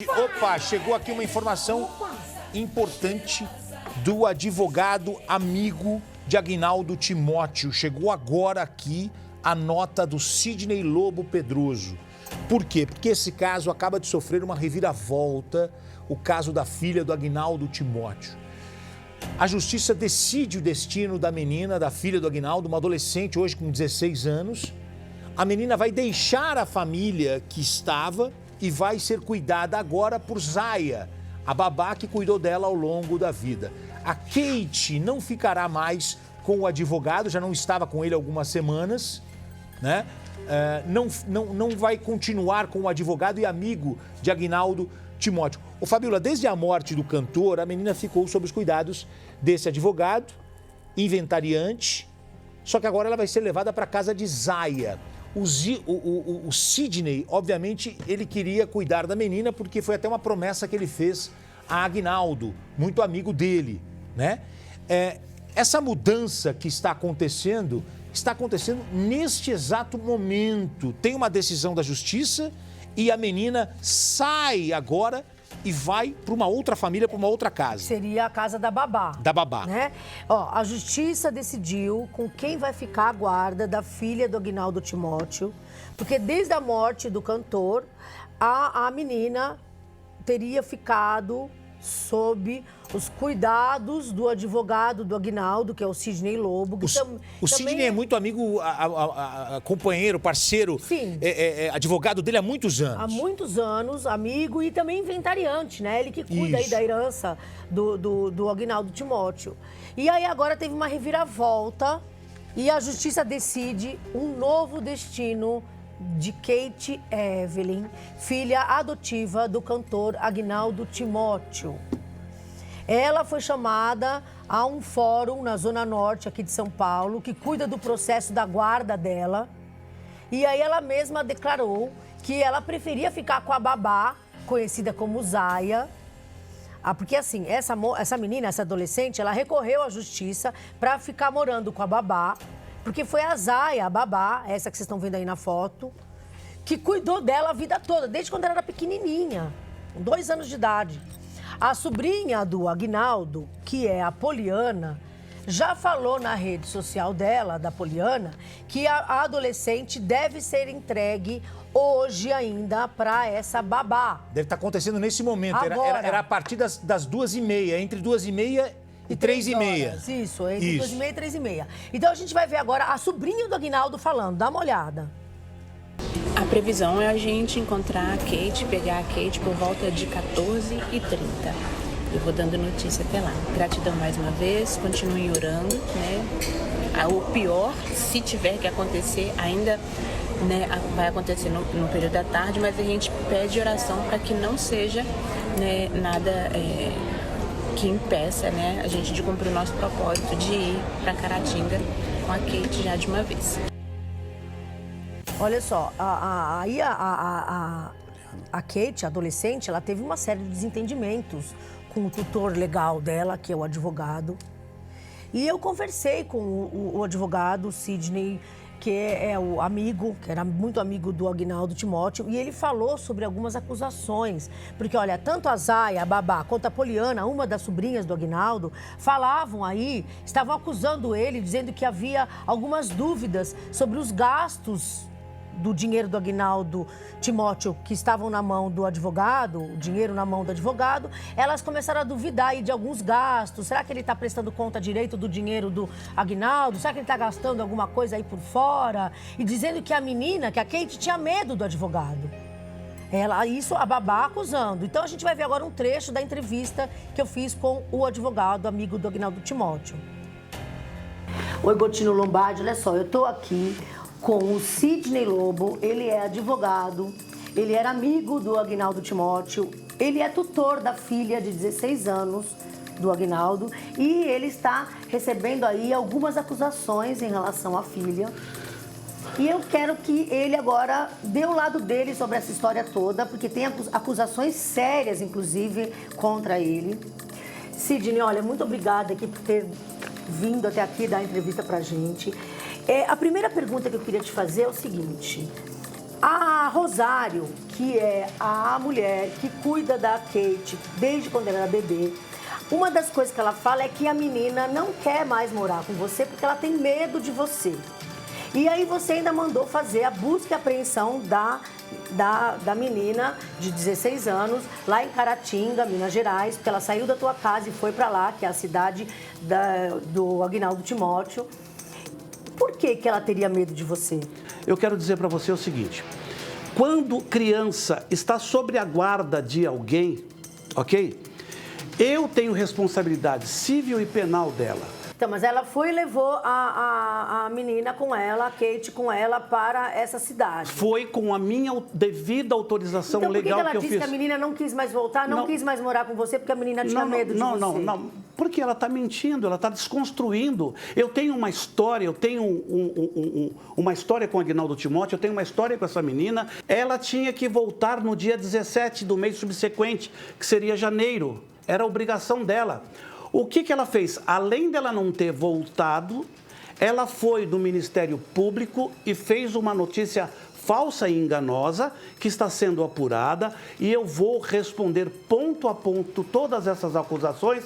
Opa, chegou aqui uma informação importante do advogado amigo de Aguinaldo Timóteo. Chegou agora aqui a nota do Sidney Lobo Pedroso. Por quê? Porque esse caso acaba de sofrer uma reviravolta, o caso da filha do Aguinaldo Timóteo. A justiça decide o destino da menina, da filha do Aguinaldo, uma adolescente hoje com 16 anos. A menina vai deixar a família que estava e vai ser cuidada agora por Zaya, a babá que cuidou dela ao longo da vida. A Kate não ficará mais com o advogado, já não estava com ele há algumas semanas, né? Não vai continuar com o advogado e amigo de Aguinaldo Timóteo. Ô Fabíola, desde a morte do cantor, a menina ficou sob os cuidados desse advogado, inventariante, só que agora ela vai ser levada para a casa de Zaya. O Sidney, obviamente, ele queria cuidar da menina porque foi até uma promessa que ele fez a Aguinaldo, muito amigo dele, né? Essa mudança que está acontecendo neste exato momento. Tem uma decisão da justiça e a menina sai agora e vai para uma outra família, para uma outra casa. Seria a casa da babá. Da babá. Né? Ó, a justiça decidiu com quem vai ficar a guarda da filha do Aguinaldo Timóteo, porque desde a morte do cantor, a menina teria ficado sob os cuidados do advogado do Aguinaldo, que é o Sidney Lobo. O Sidney é muito amigo, companheiro, parceiro, Sim. Advogado dele há muitos anos. Há muitos anos, amigo e também inventariante, né? Ele que cuida aí da herança do Aguinaldo Timóteo. E aí agora teve uma reviravolta e a justiça decide um novo destino de Kate Evelyn, filha adotiva do cantor Aguinaldo Timóteo. Ela foi chamada a um fórum na Zona Norte aqui de São Paulo, que cuida do processo da guarda dela. E aí ela mesma declarou que ela preferia ficar com a babá, conhecida como Zaya. Porque assim, essa menina, essa adolescente, ela recorreu à justiça para ficar morando com a babá, porque foi a Zaya, a babá, essa que vocês estão vendo aí na foto, que cuidou dela a vida toda, desde quando ela era pequenininha, com 2 anos de idade. A sobrinha do Aguinaldo, que é a Poliana, já falou na rede social dela, da Poliana, que a adolescente deve ser entregue hoje ainda para essa babá. Deve estar acontecendo nesse momento. Agora. Era a partir das 2h30, entre 2h30 e 3h30. Isso, entre 2h30 e 3h30. Então a gente vai ver agora a sobrinha do Aguinaldo falando, dá uma olhada. A previsão é a gente encontrar a Kate, pegar a Kate por volta de 14h30. Eu vou dando notícia até lá. Gratidão mais uma vez, continuem orando, né? O pior, se tiver que acontecer, ainda né, vai acontecer no período da tarde, mas a gente pede oração para que não seja né, nada que impeça né, a gente de cumprir o nosse propósito de ir para Caratinga com a Kate já de uma vez. Olha só, a Kate, a adolescente, ela teve uma série de desentendimentos com o tutor legal dela, que é o advogado. E eu conversei com o advogado, o Sidney, que é o amigo, que era muito amigo do Aguinaldo Timóteo, e ele falou sobre algumas acusações. Porque, olha, tanto a Zaya, a babá, quanto a Poliana, uma das sobrinhas do Aguinaldo, falavam aí, estavam acusando ele, dizendo que havia algumas dúvidas sobre os gastos do dinheiro do Aguinaldo Timóteo, que estavam na mão do advogado, o dinheiro na mão do advogado, elas começaram a duvidar aí de alguns gastos. Será que ele está prestando conta direito do dinheiro do Aguinaldo? Será que ele está gastando alguma coisa aí por fora? E dizendo que a menina, que a Kate, tinha medo do advogado. Isso a babá acusando. Então a gente vai ver agora um trecho da entrevista que eu fiz com o advogado, amigo do Aguinaldo Timóteo. Oi, Gotino Lombardi, olha só, eu estou aqui com o Sidney Lobo, ele é advogado, ele era amigo do Aguinaldo Timóteo, ele é tutor da filha de 16 anos do Aguinaldo e ele está recebendo aí algumas acusações em relação à filha. E eu quero que ele agora dê o lado dele sobre essa história toda, porque tem acusações sérias, inclusive, contra ele. Sidney, olha, muito obrigada aqui por ter vindo até aqui dar a entrevista pra gente. A primeira pergunta que eu queria te fazer é o seguinte. A Rosário, que é a mulher que cuida da Kate desde quando ela era bebê, uma das coisas que ela fala é que a menina não quer mais morar com você porque ela tem medo de você. E aí você ainda mandou fazer a busca e apreensão da menina de 16 anos, lá em Caratinga, Minas Gerais, porque ela saiu da tua casa e foi para lá, que é a cidade do Aguinaldo Timóteo. Por que ela teria medo de você? Eu quero dizer para você o seguinte, quando criança está sob a guarda de alguém, ok? Eu tenho responsabilidade civil e penal dela. Então, mas ela foi e levou a menina com ela, a Kate com ela, para essa cidade. Foi com a minha devida autorização então, legal que eu fiz. Então, por que ela disse que a menina não quis mais voltar, não quis mais morar com você, porque a menina tinha medo de você? Não. Porque ela está mentindo, ela está desconstruindo. Eu tenho uma história, uma história com o Aguinaldo Timóteo, eu tenho uma história com essa menina. Ela tinha que voltar no dia 17 do mês subsequente, que seria janeiro. Era a obrigação dela. O que ela fez? Além dela não ter voltado, ela foi do Ministério Público e fez uma notícia falsa e enganosa que está sendo apurada e eu vou responder ponto a ponto todas essas acusações.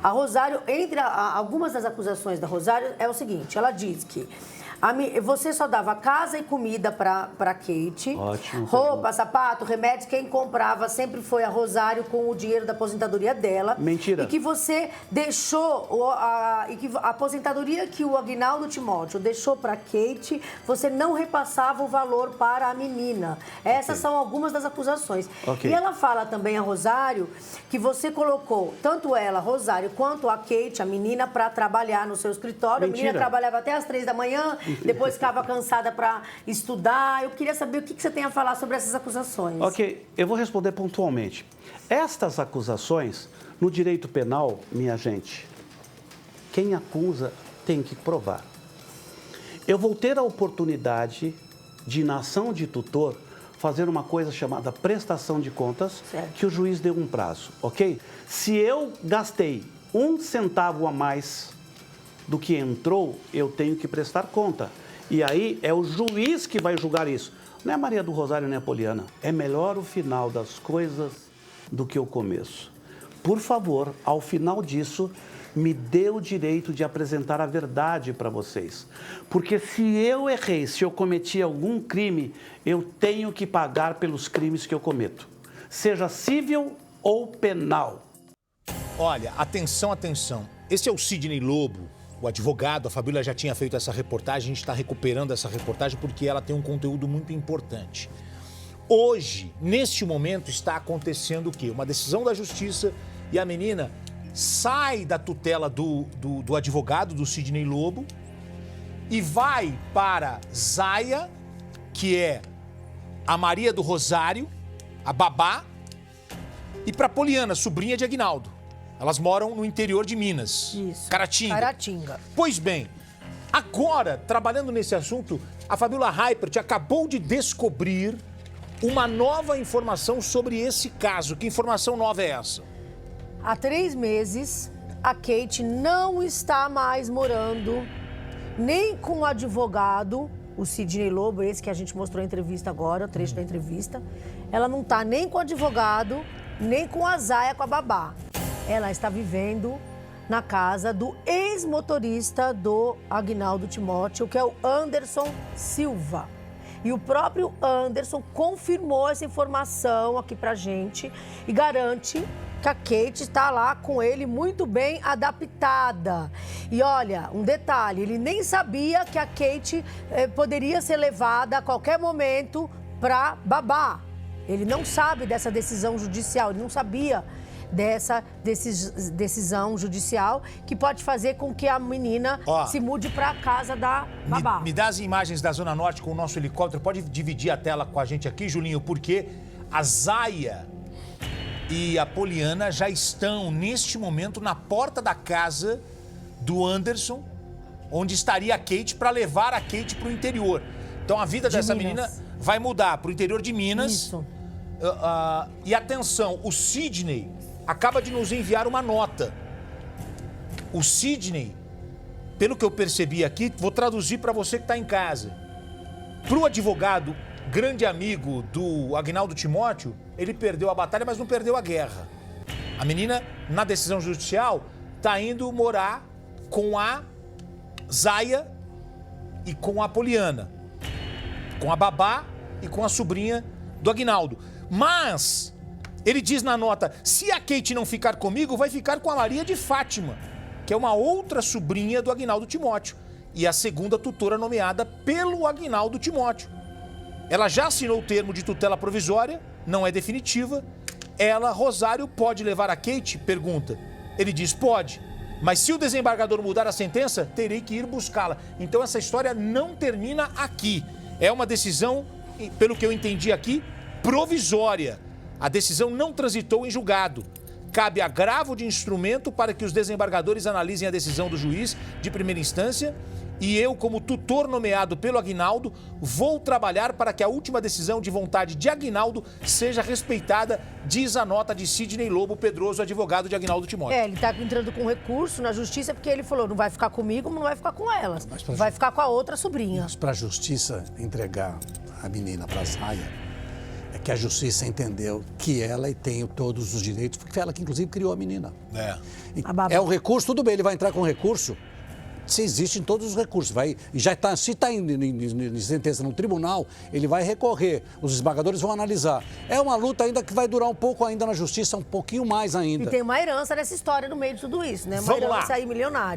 A Rosário, entre algumas das acusações da Rosário, é o seguinte, ela diz que você só dava casa e comida para Kate. Ótimo. Roupa, sapato, remédios. Quem comprava sempre foi a Rosário com o dinheiro da aposentadoria dela. Mentira. E que você deixou a aposentadoria que o Aguinaldo Timóteo deixou para Kate, você não repassava o valor para a menina. Essas são algumas das acusações. E ela fala também, a Rosário, que você colocou tanto ela, Rosário, quanto a Kate, a menina, para trabalhar no seu escritório. Mentira. A menina trabalhava até às 3 da manhã. Depois ficava cansada para estudar. Eu queria saber o que você tem a falar sobre essas acusações. Ok, eu vou responder pontualmente. Estas acusações, no direito penal, minha gente, quem acusa tem que provar. Eu vou ter a oportunidade de, na ação de tutor, fazer uma coisa chamada prestação de contas, certo, que o juiz deu um prazo, ok? Se eu gastei 1 centavo a mais do que entrou, eu tenho que prestar conta. E aí é o juiz que vai julgar isso. Não é Maria do Rosário nem a Poliana. É melhor o final das coisas do que o começo. Por favor, ao final disso, me dê o direito de apresentar a verdade para vocês. Porque se eu errei, se eu cometi algum crime, eu tenho que pagar pelos crimes que eu cometo. Seja civil ou penal. Olha, atenção, atenção. Esse é o Sidney Lobo, o advogado. A Fabíola já tinha feito essa reportagem, a gente está recuperando essa reportagem porque ela tem um conteúdo muito importante. Hoje, neste momento, está acontecendo o quê? Uma decisão da justiça e a menina sai da tutela do advogado, do Sidney Lobo, e vai para Zaya, que é a Maria do Rosário, a babá, e para Poliana, sobrinha de Aguinaldo. Elas moram no interior de Minas. Isso. Caratinga. Pois bem, agora, trabalhando nesse assunto, a Fabíola Heipert acabou de descobrir uma nova informação sobre esse caso. Que informação nova é essa? Há 3 meses, a Kate não está mais morando nem com o advogado, o Sidney Lobo, esse que a gente mostrou a entrevista agora, o trecho da entrevista. Ela não está nem com o advogado, nem com a Zaya, com a babá. Ela está vivendo na casa do ex-motorista do Aguinaldo Timóteo, que é o Anderson Silva. E o próprio Anderson confirmou essa informação aqui pra gente e garante que a Kate está lá com ele muito bem adaptada. E olha, um detalhe, ele nem sabia que a Kate poderia ser levada a qualquer momento para babá. Ele não sabe dessa decisão judicial, ele não sabia dessa decisão judicial que pode fazer com que a menina se mude para a casa da babá. Me dá as imagens da Zona Norte com o nosso helicóptero. Pode dividir a tela com a gente aqui, Julinho, porque a Zaya e a Poliana já estão, neste momento, na porta da casa do Anderson, onde estaria a Kate, para levar a Kate para o interior. Então, a vida dessa menina vai mudar para o interior de Minas. Isso. E atenção, o Sidney acaba de nos enviar uma nota. O Sidney, pelo que eu percebi aqui, vou traduzir para você que está em casa. Para o advogado grande amigo do Agnaldo Timóteo, ele perdeu a batalha, mas não perdeu a guerra. A menina, na decisão judicial, tá indo morar com a Zaya e com a Poliana. Com a babá e com a sobrinha do Agnaldo. Mas ele diz na nota, se a Kate não ficar comigo, vai ficar com a Maria de Fátima, que é uma outra sobrinha do Agnaldo Timóteo e a segunda tutora nomeada pelo Agnaldo Timóteo. Ela já assinou o termo de tutela provisória, não é definitiva. Ela, Rosário, pode levar a Kate? Pergunta. Ele diz, pode. Mas se o desembargador mudar a sentença, terei que ir buscá-la. Então essa história não termina aqui. É uma decisão, pelo que eu entendi aqui, provisória. A decisão não transitou em julgado. Cabe agravo de instrumento para que os desembargadores analisem a decisão do juiz de primeira instância e eu, como tutor nomeado pelo Agnaldo, vou trabalhar para que a última decisão de vontade de Agnaldo seja respeitada, diz a nota de Sidney Lobo Pedroso, advogado de Agnaldo Timóteo. Ele está entrando com recurso na justiça porque ele falou, não vai ficar comigo, não vai ficar com elas. Vai ficar com a outra sobrinha. Mas para a justiça entregar a menina para a Zaya, é que a justiça entendeu que ela tem todos os direitos, porque foi ela que inclusive criou a menina. É o recurso, tudo bem, ele vai entrar com recurso, se existem todos os recursos, e já está, se está em sentença no tribunal, ele vai recorrer, os desembargadores vão analisar. É uma luta ainda que vai durar um pouco ainda na justiça, um pouquinho mais ainda. E tem uma herança nessa história no meio de tudo isso, né? Uma Vamos herança lá. aí milionária.